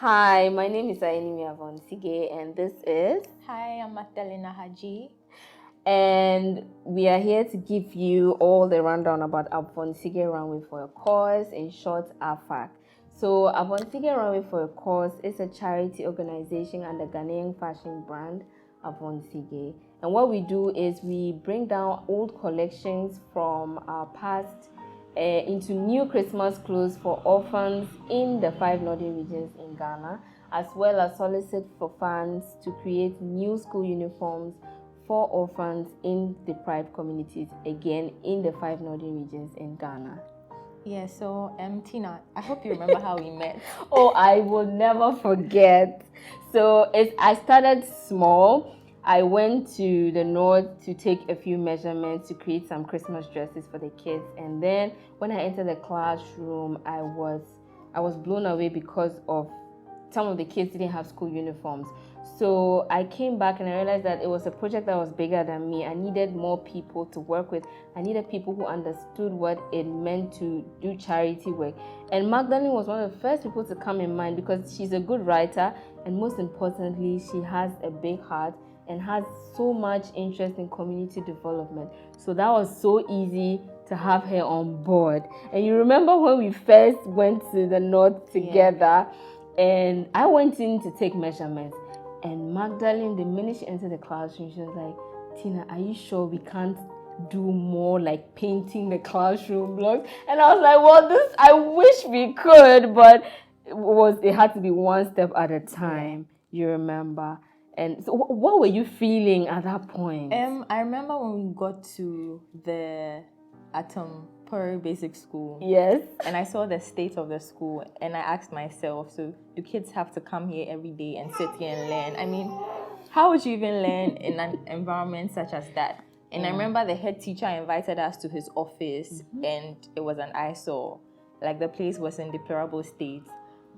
Hi, my name is AVONSIGE, and this is... Hi, I'm Magdalena Haji. And we are here to give you all the rundown about AVONSIGE Runway for a Cause, in short, AFAC. So, AVONSIGE Runway for a Cause is a charity organization and the Ghanaian fashion brand AVONSIGE. And what we do is we bring down old collections from our past into new Christmas clothes for orphans in the 5 northern regions in Ghana, as well as solicit for funds to create new school uniforms for orphans in deprived communities, again in the 5 northern regions in Ghana. Yeah, so Tina, I hope you remember how we met. Oh, I will never forget. So I started small. I went to the north to take a few measurements to create some Christmas dresses for the kids, and then when I entered the classroom, I was blown away because of some of the kids didn't have school uniforms. So I came back and I realized that it was a project that was bigger than me. I needed more people to work with. I needed people who understood what it meant to do charity work. And Magdalene was one of the first people to come in mind because she's a good writer, and most importantly, she has a big heart and has so much interest in community development. So that was so easy to have her on board. And you remember when we first went to the north together, and I went in to take measurements. And Magdalene, the minute she entered the classroom, she was like, Tina, are you sure we can't do more like painting the classroom blocks? And I was like, well, I wish we could, but it had to be one step at a time, you remember. And so what were you feeling at that point? I remember when we got to the Atom Per Basic School. Yes. And I saw the state of the school, and I asked myself, so do kids have to come here every day and sit here and learn? I mean, how would you even learn in an environment such as that? And I remember the head teacher invited us to his office, and it was an eyesore. Like, the place was in deplorable state.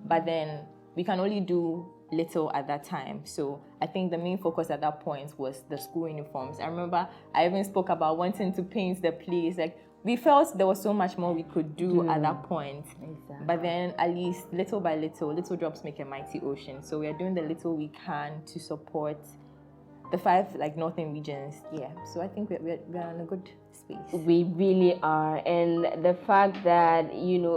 But then we can only do little at that time. So I think the main focus at that point was the school uniforms. I remember I even spoke about wanting to paint the place. Like, we felt there was so much more we could do at that point. Exactly. But then at least little by little drops make a mighty ocean. So we are doing the little we can to support the 5 northern regions. Yeah. So I think we're in a good space. We really are. And the fact that,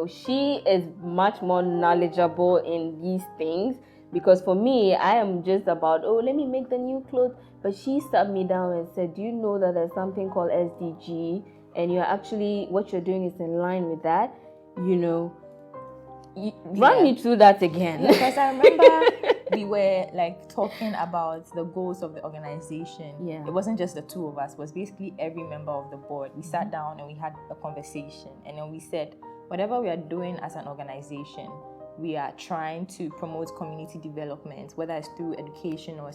she is much more knowledgeable in these things, because for me, I am just about, let me make the new clothes. But she sat me down and said, do you know that there's something called SDG? And what you're doing is in line with that, Run me through that again. Because I remember we were talking about the goals of the organization. Yeah. It wasn't just the 2 of us, it was basically every member of the board. We sat down and we had a conversation, and then we said, whatever we are doing as an organization, we are trying to promote community development, whether it's through education or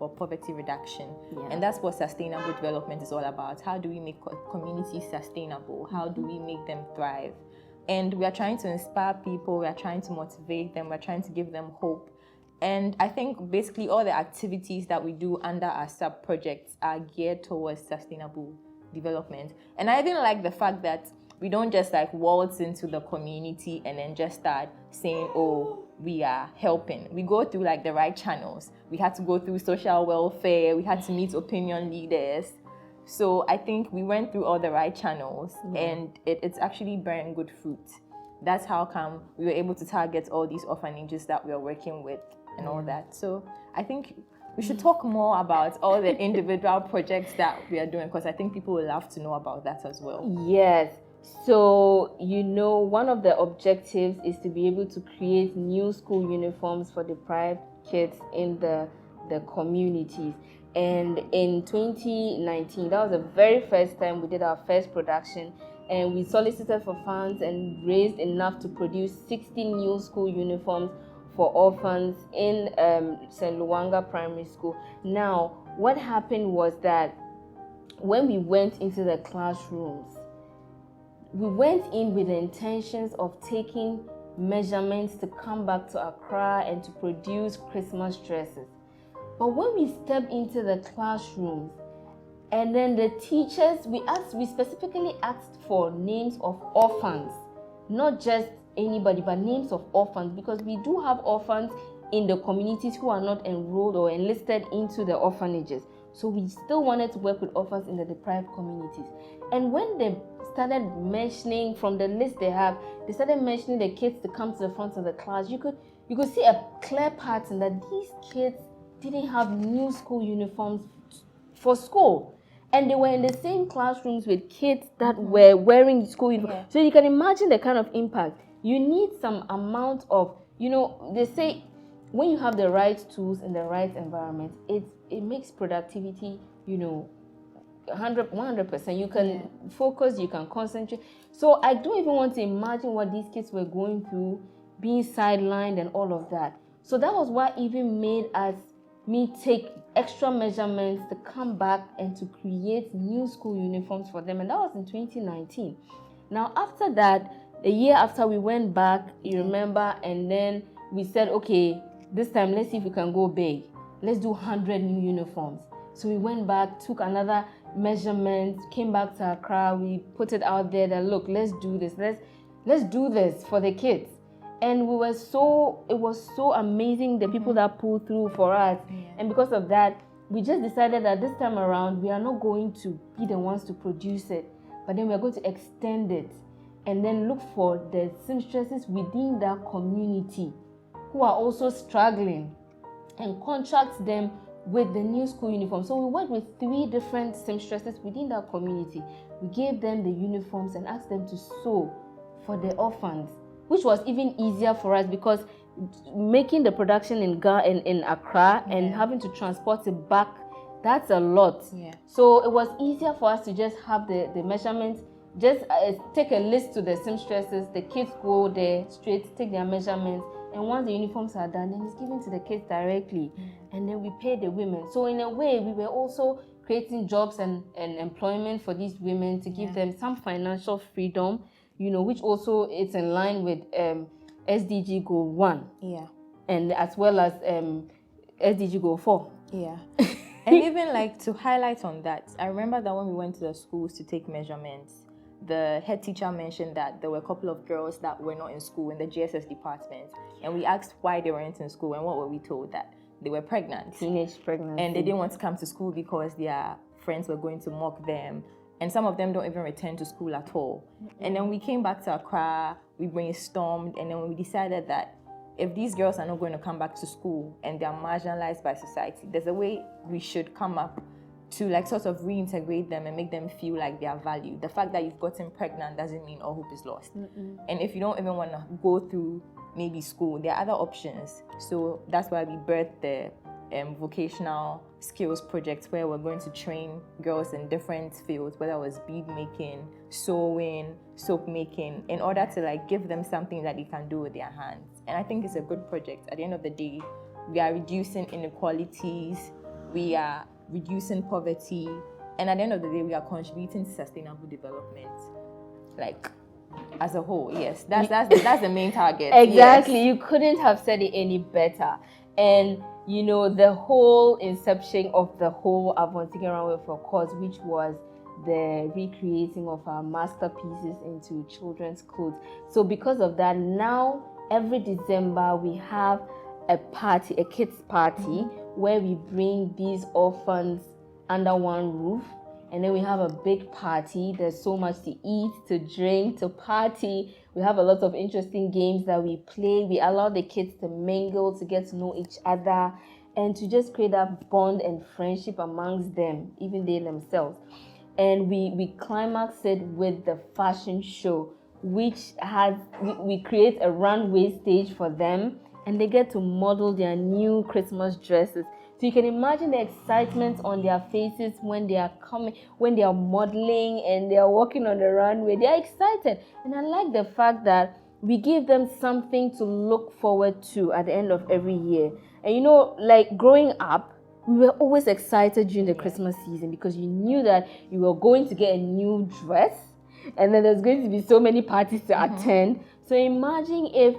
poverty reduction. Yeah. And that's what sustainable development is all about. How do we make communities sustainable? How do we make them thrive? And we are trying to inspire people, we are trying to motivate them, we're trying to give them hope. And I think basically all the activities that we do under our sub-projects are geared towards sustainable development. And I even like the fact that we don't just waltz into the community and then just start saying, we are helping. We go through the right channels. We had to go through social welfare. We had to meet opinion leaders. So I think we went through all the right channels, and it's actually bearing good fruit. That's how come we were able to target all these orphanages that we are working with and all that. So I think we should talk more about all the individual projects that we are doing, because I think people will love to know about that as well. Yes. So, one of the objectives is to be able to create new school uniforms for deprived kids in the communities. And in 2019, that was the very first time we did our first production, and we solicited for funds and raised enough to produce 60 new school uniforms for orphans in St. Luanga Primary School. Now, what happened was that when we went into the classrooms, we went in with the intentions of taking measurements to come back to Accra and to produce Christmas dresses. But when we stepped into the classrooms, and then the teachers, we specifically asked for names of orphans, not just anybody, but names of orphans, because we do have orphans in the communities who are not enrolled or enlisted into the orphanages. So we still wanted to work with orphans in the deprived communities. And when they started mentioning from the list they have, they started mentioning the kids to come to the front of the class. You could see a clear pattern that these kids didn't have new school uniforms for school. And they were in the same classrooms with kids that were wearing school uniforms. Yeah. So you can imagine the kind of impact. You need some amount of, they say when you have the right tools in the right environment, it makes productivity, 100%. You can focus, you can concentrate. So I don't even want to imagine what these kids were going through, being sidelined and all of that. So that was what even made me take extra measurements to come back and to create new school uniforms for them. And that was in 2019. Now, after that, a year after we went back, you remember, and then we said, okay, this time let's see if we can go big. Let's do 100 new uniforms. So we went back, took another measurement, came back to Accra. We put it out there that, look, let's do this. Let's do this for the kids. And it was so amazing, the people that pulled through for us. Yeah. And because of that, we just decided that this time around, we are not going to be the ones to produce it, but then we are going to extend it and then look for the seamstresses within that community who are also struggling and contract them with the new school uniform. So we worked with 3 different seamstresses within that community. We gave them the uniforms and asked them to sew for the orphans, which was even easier for us because making the production in Accra and having to transport it back, that's a lot. Yeah. So it was easier for us to just have the measurements, just take a list to the seamstresses, the kids go there straight, take their measurements, and once the uniforms are done, then it's given to the kids directly, and then we pay the women. So in a way, we were also creating jobs and employment for these women to give them some financial freedom, which also it's in line with SDG Goal 1. Yeah. And as well as SDG Goal 4. Yeah. And even to highlight on that, I remember that when we went to the schools to take measurements, the head teacher mentioned that there were a couple of girls that were not in school in the GSS department. And we asked why they weren't in school, and what were we told? That they were pregnant. Teenage pregnancy. And they didn't want to come to school because their friends were going to mock them. And some of them don't even return to school at all. Mm-hmm. And then we came back to Accra, we brainstormed, and then we decided that if these girls are not going to come back to school and they are marginalized by society, there's a way we should come up to sort of reintegrate them and make them feel like they are valued. The fact that you've gotten pregnant doesn't mean all hope is lost. Mm-mm. And if you don't even want to go through maybe school, there are other options. So that's why we birthed the vocational skills project, where we're going to train girls in different fields, whether it was bead making, sewing, soap making, in order to give them something that they can do with their hands. And I think it's a good project. At the end of the day, we are reducing inequalities, we are reducing poverty, and at the end of the day, we are contributing to sustainable development, as a whole. Yes, that's the main target. Exactly. Yes. You couldn't have said it any better. And the whole inception of the whole AVONSIGE Runway for Cause, which was the recreating of our masterpieces into children's clothes. So because of that, now every December we have a party, a kids party, where we bring these orphans under one roof, and then we have a big party. There's so much to eat, to drink, to party. We have a lot of interesting games that we play. We allow the kids to mingle, to get to know each other, and to just create that bond and friendship amongst them, even they themselves. And we climax it with the fashion show, which we create a runway stage for them, and they get to model their new Christmas dresses. So you can imagine the excitement on their faces when they are coming, when they are modeling and they are walking on the runway. They are excited. And I like the fact that we give them something to look forward to at the end of every year. And growing up, we were always excited during the Christmas season because you knew that you were going to get a new dress, and then there's going to be so many parties to attend. So imagine if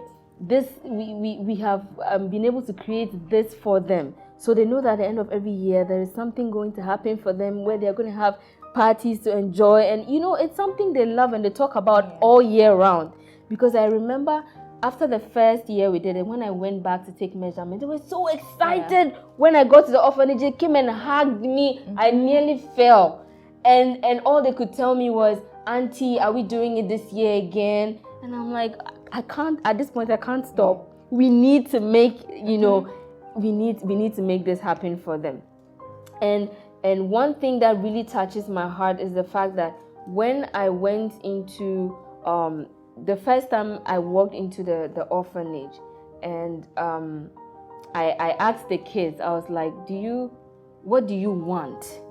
we have been able to create this for them. So they know that at the end of every year, there is something going to happen for them where they're going to have parties to enjoy. And, it's something they love and they talk about all year round. Because I remember after the first year we did it, when I went back to take measurements, they were so excited. When I got to the orphanage, they came and hugged me. I nearly fell. And all they could tell me was, Auntie, are we doing it this year again? And I'm like, I can't, at this point, I can't stop. We need to make, we need to make this happen for them. And one thing that really touches my heart is the fact that when I went into, the first time I walked into the orphanage, and I asked the kids, I was like, what do you want?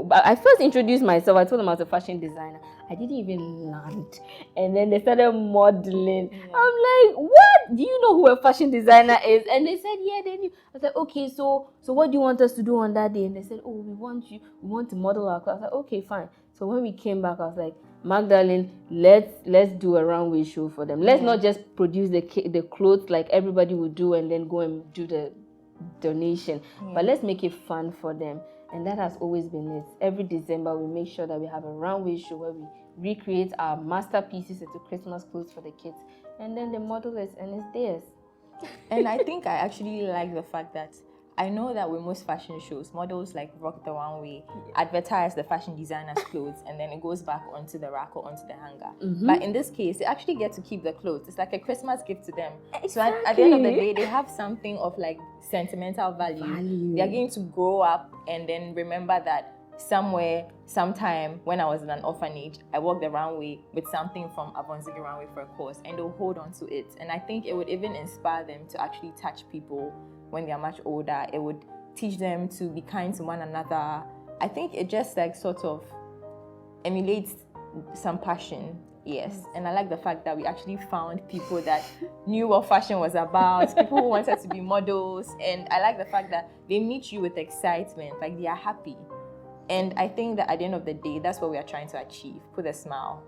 But I first introduced myself. I told them I was a fashion designer. I didn't even land. And then they started modeling. I'm like, what? Do you know who a fashion designer is? And they said, yeah, they knew. I was like, okay, so what do you want us to do on that day? And they said, oh, we want to model our class. I was like, okay, fine. So when we came back, I was like, Magdalene, let's do a runway show for them. Let's not just produce the clothes like everybody would do and then go and do the donation, but let's make it fun for them. And that has always been it. Every December we make sure that we have a runway show where we recreate our masterpieces into Christmas clothes for the kids, and then they model it and it's theirs. And I think I actually like the fact that I know that with most fashion shows, models like rock the runway, advertise the fashion designer's clothes, and then it goes back onto the rack or onto the hanger. But in this case, they actually get to keep the clothes. It's like a Christmas gift to them. Exactly. So at the end of the day, they have something of like sentimental value. They are going to grow up and then remember that somewhere, sometime when I was in an orphanage, I walked the runway with something from AVONSIGE Runway for a cause, and they'll hold on to it. And I think it would even inspire them to actually touch people when they are much older. It would teach them to be kind to one another. I think it just like sort of emulates some passion. Yes. And I like the fact that we actually found people that knew what fashion was about, people who wanted to be models. And I like the fact that they meet you with excitement, like they are happy. And I think that at the end of the day, that's what we are trying to achieve. Put a smile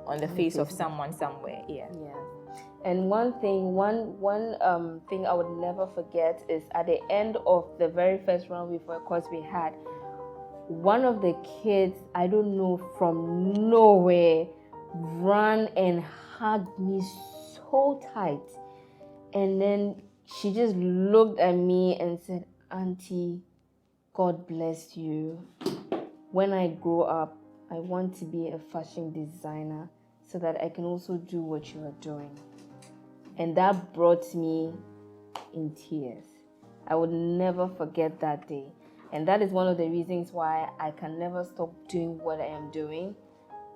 on the face of someone somewhere. Yeah. And one thing I would never forget is at the end of the very first runway for a course we had, one of the kids, I don't know, from nowhere, ran and hugged me so tight. And then she just looked at me and said, Auntie, God bless you. When I grow up, I want to be a fashion designer so that I can also do what you are doing. And that brought me in tears. I would never forget that day. And that is one of the reasons why I can never stop doing what I am doing,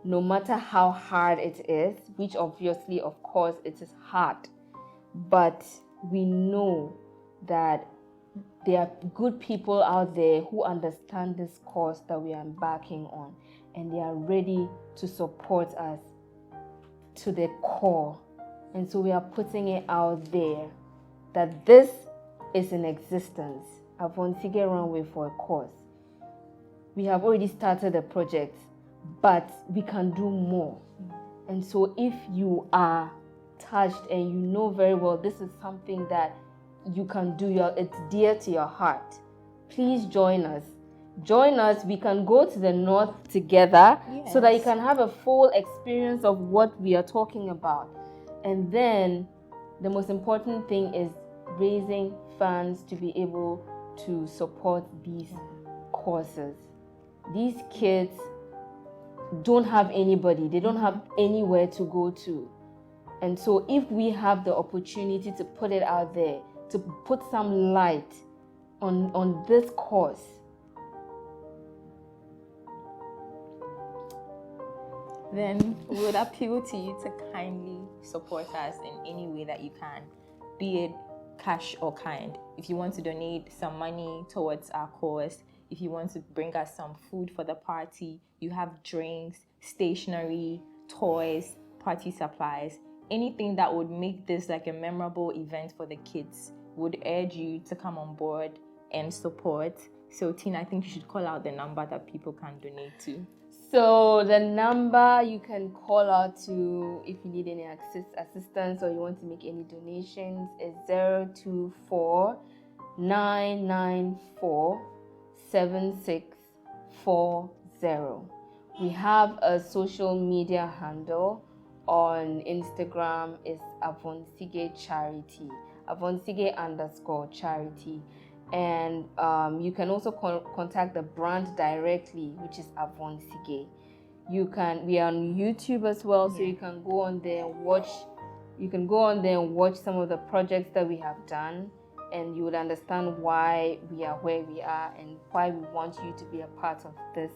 no matter how hard it is, which obviously, of course, it is hard. But we know that there are good people out there who understand this cause that we are embarking on, and they are ready to support us to the core. And so we are putting it out there that this is in existence. AVONSIGE Runway for a cause. We have already started the project, but we can do more. And so if you are touched and you know very well this is something that you can do, it's dear to your heart, please join us. Join us. We can go to the north together so that you can have a full experience of what we are talking about. And then the most important thing is raising funds to be able to support these causes. These kids don't have anybody. They don't have anywhere to go to. And so if we have the opportunity to put it out there, to put some light on this cause, then we would appeal to you to kindly support us in any way that you can, be it cash or kind. If you want to donate some money towards our cause, if you want to bring us some food for the party, you have drinks, stationery, toys, party supplies, anything that would make this like a memorable event for the kids, would urge you to come on board and support. So Tina, I think you should call out the number that people can donate to. So the number you can call out to if you need any assistance or you want to make any donations is 024 994 7640. We have a social media handle on Instagram is AVONSIGE CHARITY, AVONSIGE_charity. And you can also contact the brand directly, which is AVONSIGE. We are on YouTube as well, so you can go on there and watch. You can go on there and watch some of the projects that we have done, and you would understand why we are where we are and why we want you to be a part of this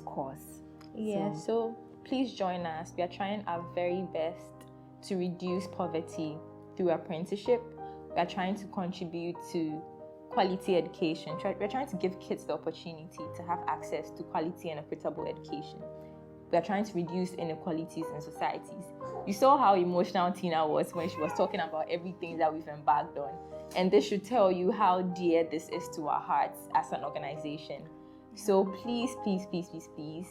cause. So please join us. We are trying our very best to reduce poverty through apprenticeship. We are trying to contribute to quality education. We're trying to give kids the opportunity to have access to quality and equitable education. We are trying to reduce inequalities in societies. You saw how emotional Tina was when she was talking about everything that we've embarked on. And this should tell you how dear this is to our hearts as an organization. So please, please, please, please, please,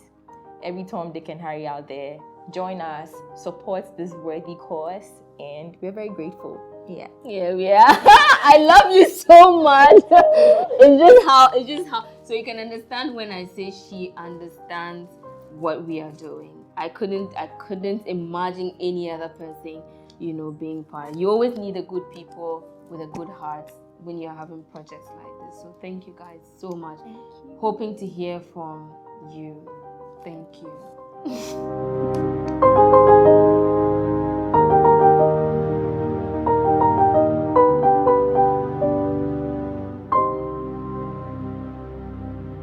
every Tom, Dick, and Harry out there, join us, support this worthy cause, and we're very grateful. Yeah, we are. I love you so much. It's just how. So you can understand when I say she understands what we are doing. I couldn't imagine any other person, being part. You always need a good people with a good heart when you're having projects like this. So thank you guys so much. Thank you. Hoping to hear from you. Thank you.